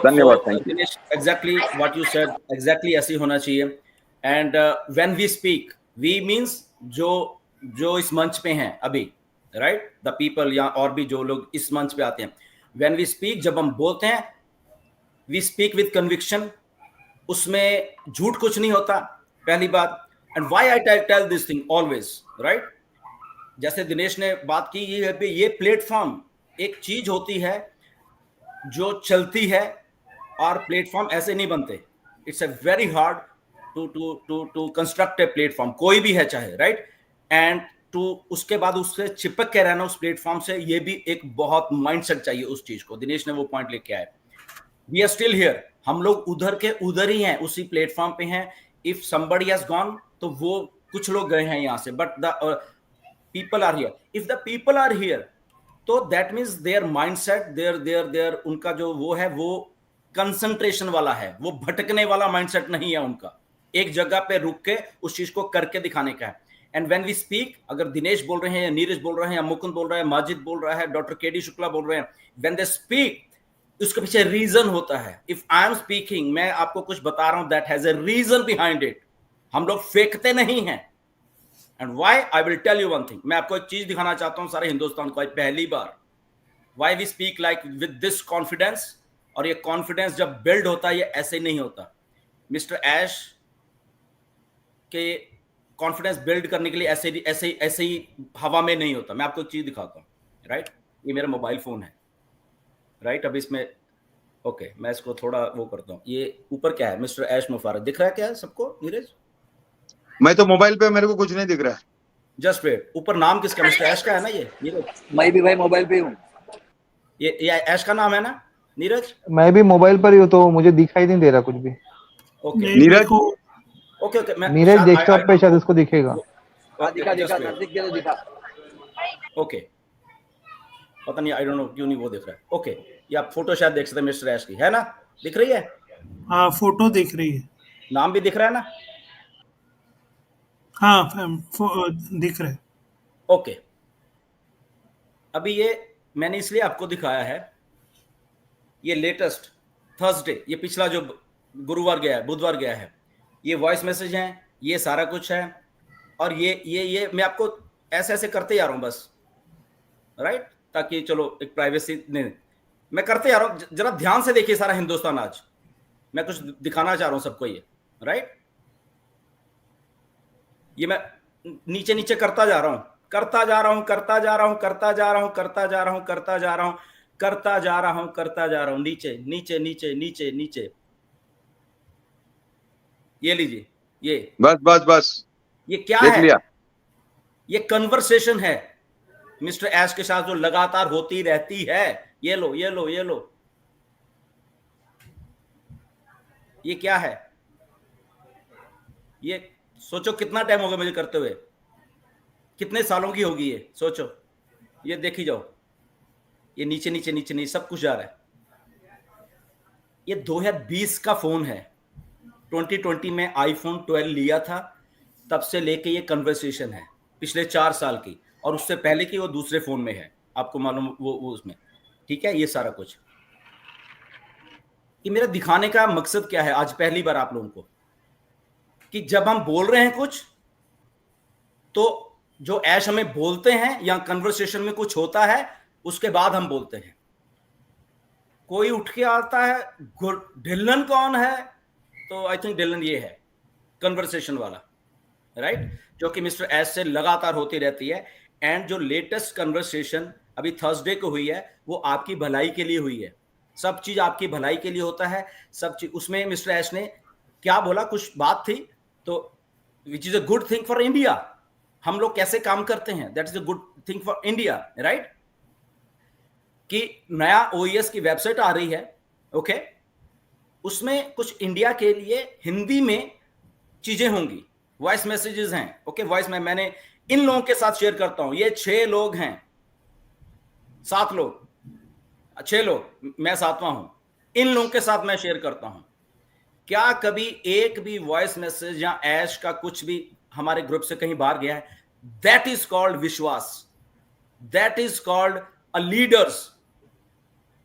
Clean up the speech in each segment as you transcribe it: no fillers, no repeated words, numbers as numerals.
धन्यवाद, So thank you. Dinesh, exactly what you said, exactly ऐसे ही होना चाहिए। And when we speak, we means जो इस मंच पे हैं अभी, right? The people या और भी जो लोग इस मंच पे आते हैं, when we speak, जब हम बोलते हैं, we speak with conviction, उसमें झूठ कुछ नहीं होता, पहली बात। And why I tell this thing always, right? जैसे दिनेश ने बात की, ये प्लेटफॉर्म एक चीज होती है जो चलती है, और प्लेटफॉर्म ऐसे नहीं बनते। It's a very hard to construct a platform, कोई भी है चाहे, राइट? एंड टू उसके बाद उससे चिपक के रहना उस प्लेटफॉर्म से, ये भी एक बहुत माइंडसेट चाहिए उस चीज को। दिनेश ने वो पॉइंट लेके आए। वी आर स्टिल हियर, हम लोग उधर के उधर ही हैं, उसी प्लेटफॉर्म पे हैं। इफ समबडी हैज गॉन, तो वो कुछ लोग गए हैं यहां से, but the people are here. If the people are here, तो that means their mindset, their उनका जो वो है, वो कंसंट्रेशन वाला है, वो भटकने वाला माइंडसेट नहीं है उनका, एक जगह पे रुक के उस चीज को करके दिखाने का है। एंड व्हेन वी स्पीक, अगर दिनेश बोल रहे हैं या नीरज बोल रहे हैं या मुकुंद बोल रहा है, माजिद बोल रहा है, डॉक्टर केडी शुक्ला बोल रहे हैं, व्हेन दे स्पीक, उसके पीछे रीजन होता है। इफ आई एम स्पीकिंग, मैं आपको कुछ बता रहा हूं, that has a reason behind it. हम लोग फेंकते नहीं हैं। And why, I will tell you one thing. मैं आपको एक चीज दिखाना चाहता हूं सारे हिंदुस्तान को, पहली बार why we speak like with this confidence. और ये कॉन्फिडेंस जब बिल्ड होता है, ये ऐसे नहीं होता। मिस्टर ऐश के कॉन्फिडेंस बिल्ड करने के लिए ऐसे ही हवा में नहीं होता। मैं आपको एक चीज दिखाता हूं, राइट? ये मेरा मोबाइल फोन है, राइट? अब इसमें ओके, मैं इसको थोड़ा वो करता हूँ। ये ऊपर क्या है? मिस्टर ऐश मुफारक दिख रहा है क्या सबको, नीरज? मैं तो मोबाइल पे, मेरे को कुछ नहीं दिख रहा है। जस्ट वेट, ऊपर नाम किसका? मिस्टर ऐश का है ना ये, नीरज? मैं भी भाई मोबाइल पे हूँ। ये ऐश का नाम है ना, नीरज? मैं भी मोबाइल पर ही हूँ, तो मुझे दिखाई नहीं दे रहा कुछ भी। Okay Neeraj, okay, Neeraj desktop पे शायद उसको दिखेगा। दिखा। ओके, पता नहीं, आई डोंट नो क्यों नहीं वो दिख रहा है। ओके, ये आप फोटो शायद देख सकते हैं मिस्टर ऐश की, है ना? दिख रही है? हाँ, फोटो दिख रही है। नाम भी दिख रहा है ना? हाँ, दिख रहा है। ओके, अभी ये मैंने इसलिए आपको दिखाया है, ये लेटेस्ट थर्सडे, ये पिछला जो गुरुवार गया है, बुधवार गया है, ये वॉइस मैसेज हैं, ये सारा कुछ है। और ये मैं आपको ऐसे ऐसे करते जा रहा हूं बस, राइट? ताकि चलो एक प्राइवेसी नहीं, मैं करते जा रहा हूं। जरा ध्यान से देखिए सारा हिंदुस्तान, आज मैं कुछ दिखाना चाह रहा हूं सबको, ये राइट? ये मैं नीचे नीचे करता जा रहा हूं, करता जा रहा हूं, करता जा रहा हूं, करता जा रहा हूं, करता जा रहा हूं, करता जा रहा हूं, करता जा रहा हूं, करता जा रहा हूं, नीचे नीचे नीचे नीचे नीचे। ये लीजिए, ये बस बस बस, ये क्या देख है? लिया। ये कन्वर्सेशन है मिस्टर ऐश के साथ, जो लगातार होती रहती है। ये लो, ये लो, ये लो, ये क्या है? ये सोचो कितना टाइम हो गया मुझे करते हुए, कितने सालों की होगी ये, सोचो। ये देखी जाओ, ये नीचे नीचे नीचे नीचे सब कुछ जा रहा है। ये 2020 का फोन है, 2020 में आईफोन 12 लिया था, तब से लेके ये कन्वर्सेशन है पिछले 4 साल की, और उससे पहले की वो दूसरे फोन में है, आपको मालूम, वो उसमें, ठीक है? ये सारा कुछ, ये मेरा दिखाने का मकसद क्या है आज पहली बार आप लोगों को, कि जब हम बोल रहे हैं कुछ, तो जो ऐश हमें बोलते हैं या कन्वर्सेशन में कुछ होता है, उसके बाद हम बोलते हैं। कोई उठ के आता है, ढिल्लन कौन है? तो आई थिंक ढिल्लन ये है, कन्वर्सेशन वाला, राइट? जो कि मिस्टर ऐश से लगातार होती रहती है। एंड जो लेटेस्ट कन्वर्सेशन अभी थर्सडे को हुई है, वो आपकी भलाई के लिए हुई है। सब चीज आपकी भलाई के लिए होता है, सब चीज। उसमें मिस्टर ऐश ने क्या बोला, कुछ बात थी, तो which is a good thing for India. हम लोग कैसे काम करते हैं, that is a good thing for India, right? कि नया ओईएस की वेबसाइट आ रही है, ओके? उसमें कुछ इंडिया के लिए हिंदी में चीजें होंगी, वॉइस मैसेजेस हैं, ओके? वॉइस में मैंने इन लोगों के साथ शेयर करता हूं। ये 6 लोग हैं, 7 लोग, 6 लोग, मैं 7वां हूं। इन लोगों के साथ मैं शेयर करता हूं। क्या कभी एक भी वॉइस मैसेज या ऐश का कुछ भी हमारे ग्रुप से कहीं बाहर गया है? दैट इज कॉल्ड विश्वास, that is called a leaders.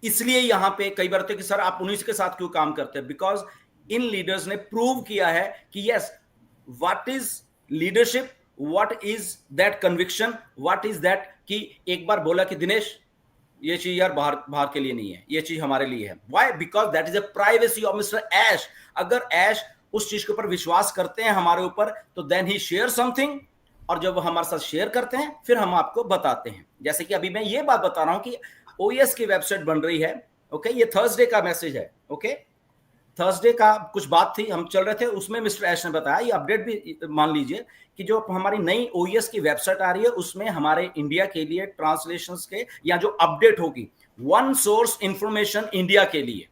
इसलिए यहां पे कई बार होते कि सर आप उन्हीं के साथ क्यों काम करते हैं, बिकॉज इन लीडर्स ने प्रूव किया है कि yes, what is leadership, what is that conviction, what is that, कि एक बार बोला कि दिनेश ये चीज यार बाहर बाहर के लिए नहीं है, ये चीज हमारे लिए है। Why? Because that is a privacy of mister Ash. अगर ऐश उस चीज के ऊपर विश्वास करते हैं हमारे ऊपर, तो देन ही शेयर समथिंग, और जब वो हमारे साथ शेयर करते हैं फिर हम आपको बताते हैं। जैसे कि अभी मैं ये बात बता रहा हूं कि ओएस की वेबसाइट बन रही है, ओके, ये थर्सडे का मैसेज है, ओके, थर्सडे का कुछ बात थी, हम चल रहे थे, उसमें मिस्टर ऐश ने बताया, ये अपडेट भी मान लीजिए कि जो हमारी नई ओएस की वेबसाइट आ रही है उसमें हमारे इंडिया के लिए ट्रांसलेशंस के या जो अपडेट होगी, वन सोर्स इंफॉर्मेशन इंडिया के लिए।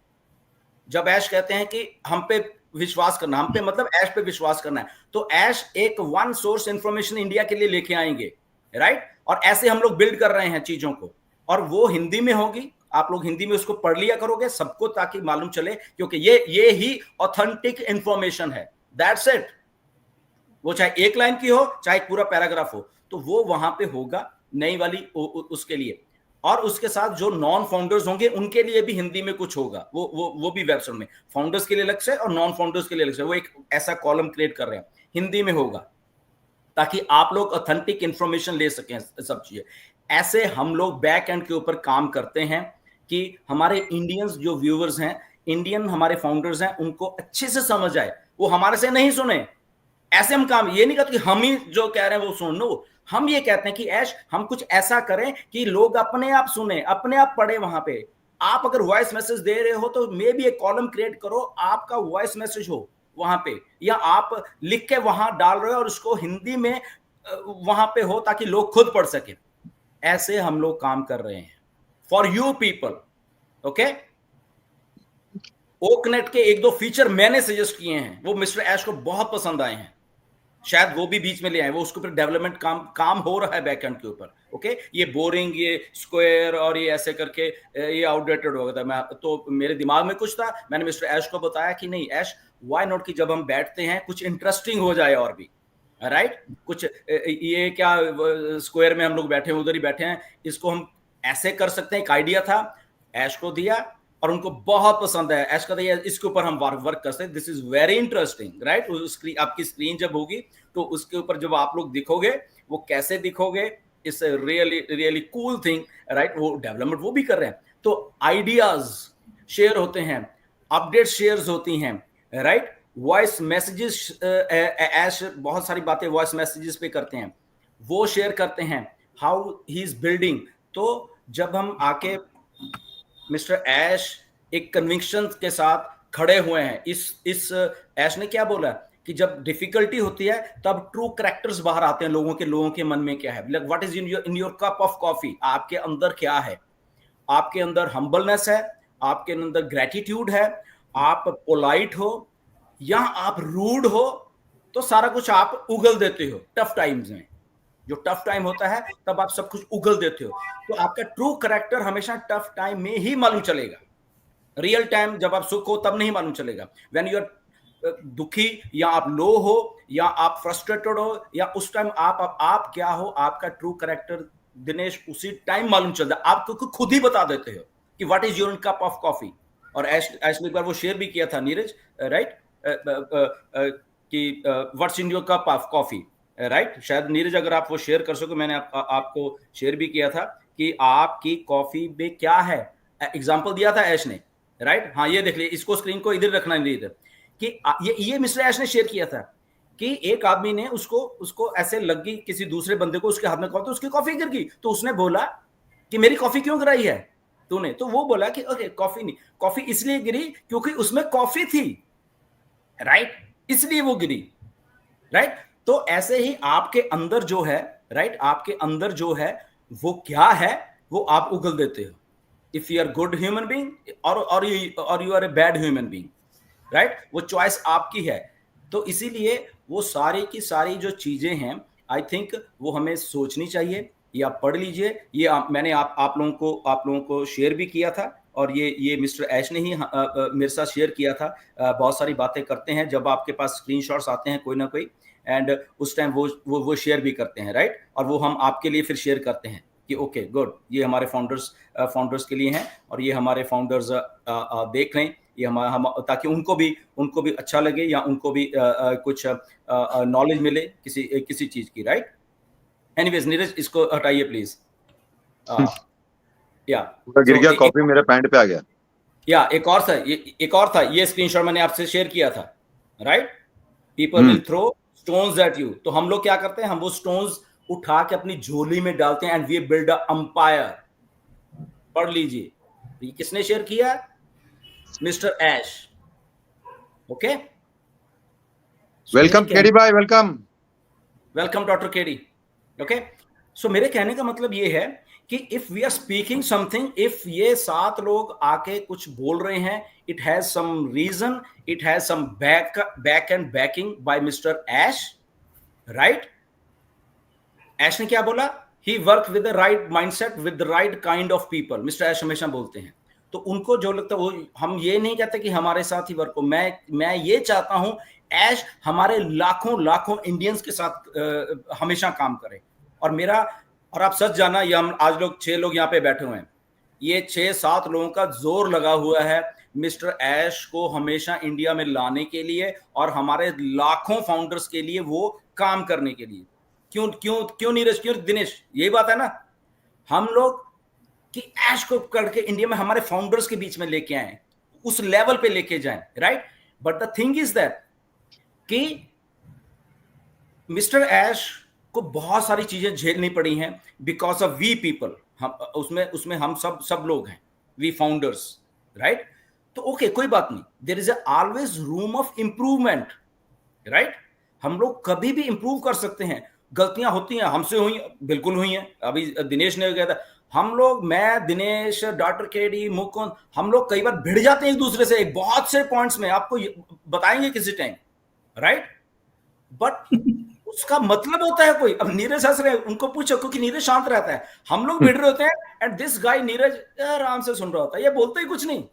जब ऐश कहते हैं कि हम पे विश्वास करना, हम पे मतलब ऐश पे विश्वास करना है, तो ऐश एक वन सोर्स इंफॉर्मेशन इंडिया के लिए लेके आएंगे, राइट? और ऐसे हम लोग बिल्ड कर रहे हैं चीजों को, और वो हिंदी में होगी, आप लोग हिंदी में उसको पढ़ लिया करोगे सबको, ताकि मालूम चले, क्योंकि ये ही ऑथेंटिक इंफॉर्मेशन है, दैट्स इट। वो चाहे एक लाइन की हो चाहे पूरा पैराग्राफ हो, तो वो वहां पे होगा नई वाली उसके लिए। और उसके साथ जो नॉन फाउंडर्स होंगे उनके लिए भी हिंदी में कुछ होगा, वो भी वेबसाइट में, फाउंडर्स के लिए अलग से और नॉन फाउंडर्स के लिए अलग से, वो एक ऐसा कॉलम क्रिएट कर रहे हैं, हिंदी में होगा, ताकि आप लोग ऑथेंटिक इंफॉर्मेशन ले सकें सब चीजें। ऐसे हम लोग बैक एंड के ऊपर काम करते हैं कि हमारे इंडियंस जो व्यूअर्स हैं, इंडियन हमारे फाउंडर्स हैं, उनको अच्छे से समझ आए, वो हमारे से नहीं सुने। ऐसे हम काम ये नहीं कहते कि हम ही जो कह रहे हैं वो सुन लो, हम ये कहते हैं कि ऐश हम कुछ ऐसा करें कि लोग अपने आप सुने, अपने आप पढ़े। वहां पे आप अगर वॉइस मैसेज दे रहे हो तो मे भी एक कॉलम क्रिएट करो, आपका वॉइस मैसेज हो वहां पे, या आप लिख के वहां डाल रहे हो और उसको हिंदी में वहां पे हो ताकि लोग खुद पढ़ सके। ऐसे हम लोग काम कर रहे हैं फॉर यू पीपल, ओके। ओकनेट के एक दो फीचर मैंने सजेस्ट किए हैं, वो मिस्टर ऐश को बहुत पसंद आए हैं, शायद वो भी बीच में ले आए, वो उसके ऊपर डेवलपमेंट काम हो रहा है बैकएंड के ऊपर, ओके। ये बोरिंग, ये स्क्वायर और ये ऐसे करके ये आउटडेटेड हो गया था। मैं तो मेरे दिमाग में कुछ था, मैंने मिस्टर ऐश को बताया कि नहीं ऐश, व्हाई नॉट, कि जब हम बैठते हैं कुछ इंटरेस्टिंग हो जाए और भी, राइट? कुछ ये क्या स्क्वायर में हम लोग बैठे हैं, उधर ही बैठे हैं, इसको हम ऐसे कर सकते हैं। एक आइडिया था, ऐश को दिया और उनको बहुत पसंद है। ऐश कहता है इसके ऊपर हम वर्क कर सकते हैं, this is very interesting, right? आपकी स्क्रीन जब होगी तो उसके ऊपर जब आप लोग दिखोगे, वो कैसे दिखोगे, it's really really cool thing, right? वो डेवलपमेंट वो भी कर रहे हैं, तो आइडियाज शेयर होते हैं, अपडेट शेयर्स होती हैं, राइट? वॉइस मैसेजेस, ऐश बहुत सारी बातें वॉइस मैसेजेस पे करते हैं, वो शेयर करते हैं, हाउ ही इज बिल्डिंग। तो जब हम आके मिस्टर ऐश एक कन्विक्शन के साथ खड़े हुए हैं, इस ऐश ने क्या बोला कि जब डिफिकल्टी होती है तब ट्रू कैरेक्टर्स बाहर आते हैं, लोगों के मन में क्या है, like what is in your cup of coffee, आपके अंदर क्या है? आपके अंदर हम्बलनेस है, आपके अंदर ग्रेटिट्यूड है, आप पोलाइट हो या आप रूड हो, तो सारा कुछ आप उगल देते हो टफ टाइम्स में। जो टफ टाइम होता है तब आप सब कुछ उगल देते हो, तो आपका ट्रू कैरेक्टर हमेशा टफ टाइम में ही मालूम चलेगा। रियल टाइम जब आप सुख हो तब नहीं मालूम चलेगा। व्हेन यू आर दुखी या आप लो हो या आप फ्रस्ट्रेटेड हो या उस टाइम आप क्या हो, आपका ट्रू कैरेक्टर दिनेश उसी टाइम मालूम चलता है, आपको खुद ही बता देते हो कि what is your cup of coffee. और ऐश ने एक बार वो शेयर भी किया था नीरज, राइट, कि what's in your cup of coffee, right? शायद नीरज अगर आप वो शेयर कर सको, मैंने आपको शेयर भी किया था कि आपकी कॉफी में क्या है, एग्जांपल दिया था ऐश ने, राइट? हाँ, ये देख लीजिए, इसको स्क्रीन को इधर रखना नहीं इधर, कि ये मिस्टर ऐश ने शेयर किया था कि एक आदमी ने उसको ऐसे लगी किसी दूसरे बंदे को, उसके हाथ में कॉफी, तो उसकी कॉफी गिर गई, तो उसने बोला कि मेरी कॉफी क्यों गिराई है तूने? तो वो बोला कि ओके, कॉफी नहीं, कॉफी इसलिए गिरी क्योंकि उसमें कॉफी थी, राइट? इसलिए वो गिरी, राइट? तो ऐसे ही आपके अंदर जो है, राइट, आपके अंदर जो है वो क्या है, वो आप उगल देते हो। If you are good human being और you are a bad human being, right? वो चॉइस आपकी है। तो इसीलिए वो सारी की सारी जो चीजें हैं, आई थिंक वो हमें सोचनी चाहिए। ये आप पढ़ लीजिए, ये मैंने आप लोगों को शेयर भी किया था, और ये मिस्टर ऐश ने ही मेरे साथ शेयर किया था। बहुत सारी बातें करते हैं जब आपके पास स्क्रीनशॉट्स आते हैं कोई ना कोई, एंड उस टाइम वो शेयर भी करते हैं, राइट? और वो हम आपके लिए फिर शेयर करते हैं। कि ओके गुड, ये हमारे फाउंडर्स के लिए हैं और ये हमारे फाउंडर्स देख लें, ये हम ताकि उनको भी अच्छा लगे या उनको भी कुछ नॉलेज मिले किसी चीज की, राइट? एनीवेज नीरज, इसको हटाइए प्लीज। या पूरा गिर गया, कॉपी मेरे पैंट पे आ गया। या एक और था, ये स्क्रीनशॉट मैंने आपसे शेयर किया था, right? People will throw stones at you, तो हम लोग क्या करते हैं, हम वो स्टोन्स उठा के अपनी झोली में डालते हैं and we build a empire. पढ़ लीजिए, ये किसने शेयर किया? Mister Ash. Okay, welcome KD भाई, welcome doctor KD. Okay, so मेरे कहने का मतलब ये है कि if we are speaking something, if ये 7 लोग आके कुछ बोल रहे हैं, it has some reason, it has some back and backing by mister Ash, right? Ash ने क्या बोला? He work with the right mindset with the right kind of people, mister Ash हमेशा बोलते हैं। तो उनको जो लगता है वो, हम ये नहीं कहते कि हमारे साथ ही वर्क हो, मैं ये चाहता हूं ऐश हमारे लाखों इंडियंस के साथ हमेशा काम करे। और आप सच जाना, ये हम आज लोग 6 लोग यहाँ पे बैठे हुए हैं, ये 6-7 लोगों का जोर लगा हुआ है मिस्टर ऐश को हमेशा इंडिया में लाने के लिए और हमारे लाखों फाउंडर्स के लिए वो काम करने के लिए। क्यों नीरज, क्यों दिनेश? यही बात है ना, हम लोग कि ऐश को करके इंडिया में हमारे फाउंडर्स के बीच में लेके आए, उस लेवल पे लेके जाएं, right? But the thing is that कि मिस्टर ऐश को बहुत सारी चीजें झेलनी पड़ी हैं बिकॉज ऑफ वी पीपल। हम उसमें हम सब लोग हैं, वी फाउंडर्स, राइट? तो ओके, कोई बात नहीं, there is always room of improvement, right? हम लोग कभी भी इंप्रूव कर सकते हैं। गलतियां होती हैं, हमसे हुई, बिल्कुल हुई हैं। अभी दिनेश ने कहा था, हम लोग, मैं, दिनेश, डॉक्टर केडी, मुकुंद, हम लोग कई बार भिड़ जाते हैं एक दूसरे से बहुत से पॉइंट्स में, आपको बताएंगे किसी टाइम, राइट? बट उसका मतलब होता है कोई, अब नीरज हंस रहे हैं, उनको पूछो, क्योंकि नीरज शांत रहता है, हम लोग भिड़ रहे होते हैं एंड दिस गाय नीरज आराम से सुन रहा होता है, ये बोलते ही कुछ नहीं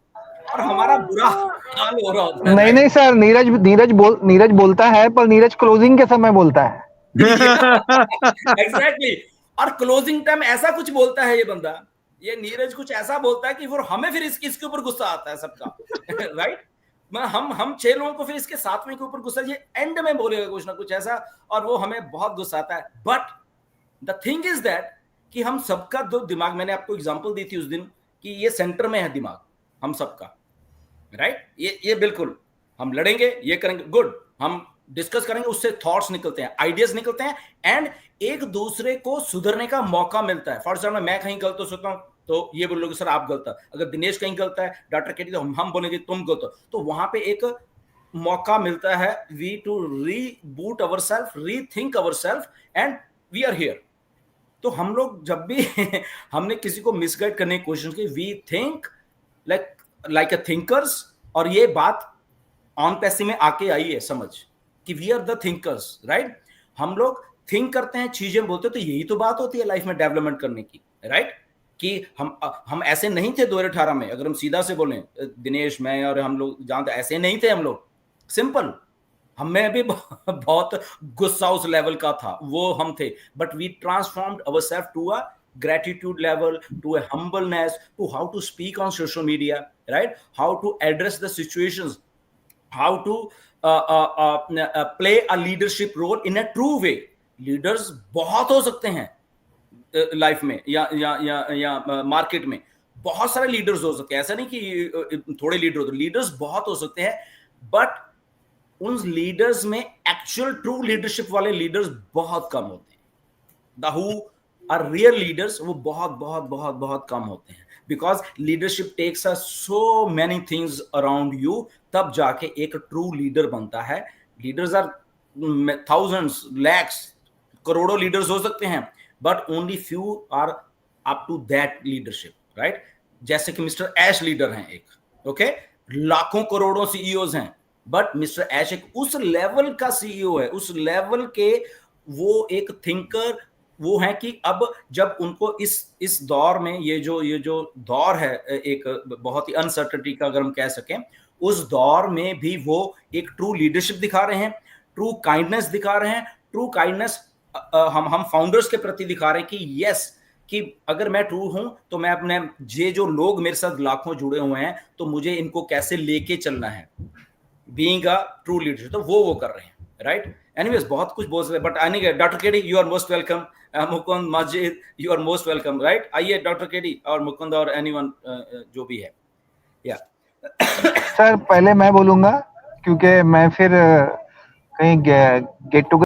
और हमारा बुरा हाल हो रहा होता है। नहीं सर, नीरज बोलता है, पर नीरज क्लोजिंग के समय बोलता है। एग्जैक्टली, और क्लोजिंग टाइम ऐसा कुछ बोलता है ये बंदा, ये नीरज कुछ ऐसा बोलता है कि फिर हमें फिर इसके ऊपर गुस्सा आता है सबका, राइट? हम 6 लोगों को फिर इसके 7वें के ऊपर गुस्सा, ये एंड में बोलेगा कुछ ना कुछ ऐसा और वो हमें बहुत गुस्सा आता है। But the thing is that कि हम सबका दो दिमाग, मैंने आपको एग्जांपल दी थी उस दिन कि ये सेंटर में है दिमाग हम सबका, राइट? ये बिल्कुल, हम लड़ेंगे, ये करेंगे, गुड, हम डिस्कस करेंगे, उससे थॉट्स निकलते हैं, आइडियाज निकलते हैं एंड एक दूसरे को सुधरने का मौका मिलता है। फॉर एग्जाम्पल, मैं कहीं गलत हो सकता हूं तो ये बोलोगे सर आप गलत है, अगर दिनेश कहीं गलत है, डॉक्टर केटी, तो हम बोलेंगे तुम गलत हो, तो वहां पे एक मौका मिलता है we to reboot ourselves, rethink ourselves and we are here. तो हम लोग जब भी हमने किसी को मिसगाइड करने की कोशिश की, we think like a thinkers, और ये बात ऑन पैसे में आके आई है समझ कि we are the thinkers, right? हम लोग थिंक करते हैं, चीजें बोलते हैं, तो यही तो बात होती है लाइफ में डेवलपमेंट करने की, राइट? कि हम ऐसे नहीं थे 2018 में, अगर हम सीधा से बोलें, दिनेश, मैं और हम लोग जानते, ऐसे नहीं थे हम लोग, सिंपल, हमें भी बहुत गुस्सा उस लेवल का था, वो हम थे, but we transformed ourselves to a gratitude level, to a humbleness, to how to speak on social media, right? How to address the situations, how to play a leadership role in a true way. Leaders बहुत हो सकते हैं life में या market में, बहुत सारे leaders हो सकते हैं, ऐसा नहीं कि थोड़े लीडर होते, लीडर्स बहुत हो सकते हैं, बट उन लीडर्स में एक्चुअल ट्रू लीडरशिप वाले लीडर्स बहुत कम होते हैं। The who are real leaders वो बहुत बहुत बहुत बहुत कम होते हैं, because leadership takes us so many things around you, तब जाके एक ट्रू लीडर बनता है। लीडर्स आर थाउजेंड्स, लैक्स, करोड़ों लीडर्स हो सकते हैं, but only few are up to that leadership, right? जैसे कि मिस्टर ऐश लीडर हैं एक, ओके, लाखों करोड़ों सीईओज हैं, बट मिस्टर ऐश एक उस लेवल का सीईओ है, उस लेवल के वो एक थिंकर वो है कि अब जब उनको इस दौर में, ये जो दौर है एक बहुत ही अनसर्टेनिटी का, अगर हम कह सकें, उस दौर में भी वो एक ट्रू लीडरशिप दिखा रहे हैं, ट्रू काइंडनेस दिखा रहे हैं, ट्रू काइंडनेस हम फाउंडर्स के प्रति दिखा रहे हैं कि यस, कि अगर मैं ट्रू हूं तो मैं अपने ये जो लोग मेरे साथ लाखों जुड़े हुए हैं तो मुझे इनको कैसे लेके चलना है, बीइंग अ ट्रू लीडर, तो वो कर रहे हैं, राइट। एनीवेज बहुत कुछ बोल सकते, बट आने doctor KD you are most welcome, Mukund Majid you are most welcome, right. आइए डॉक्टर केडी और मुकुंद और एनीवन जो भी है, या सर पहले मैं बोलूंगा क्योंकि मैं फिर कहीं गेट टू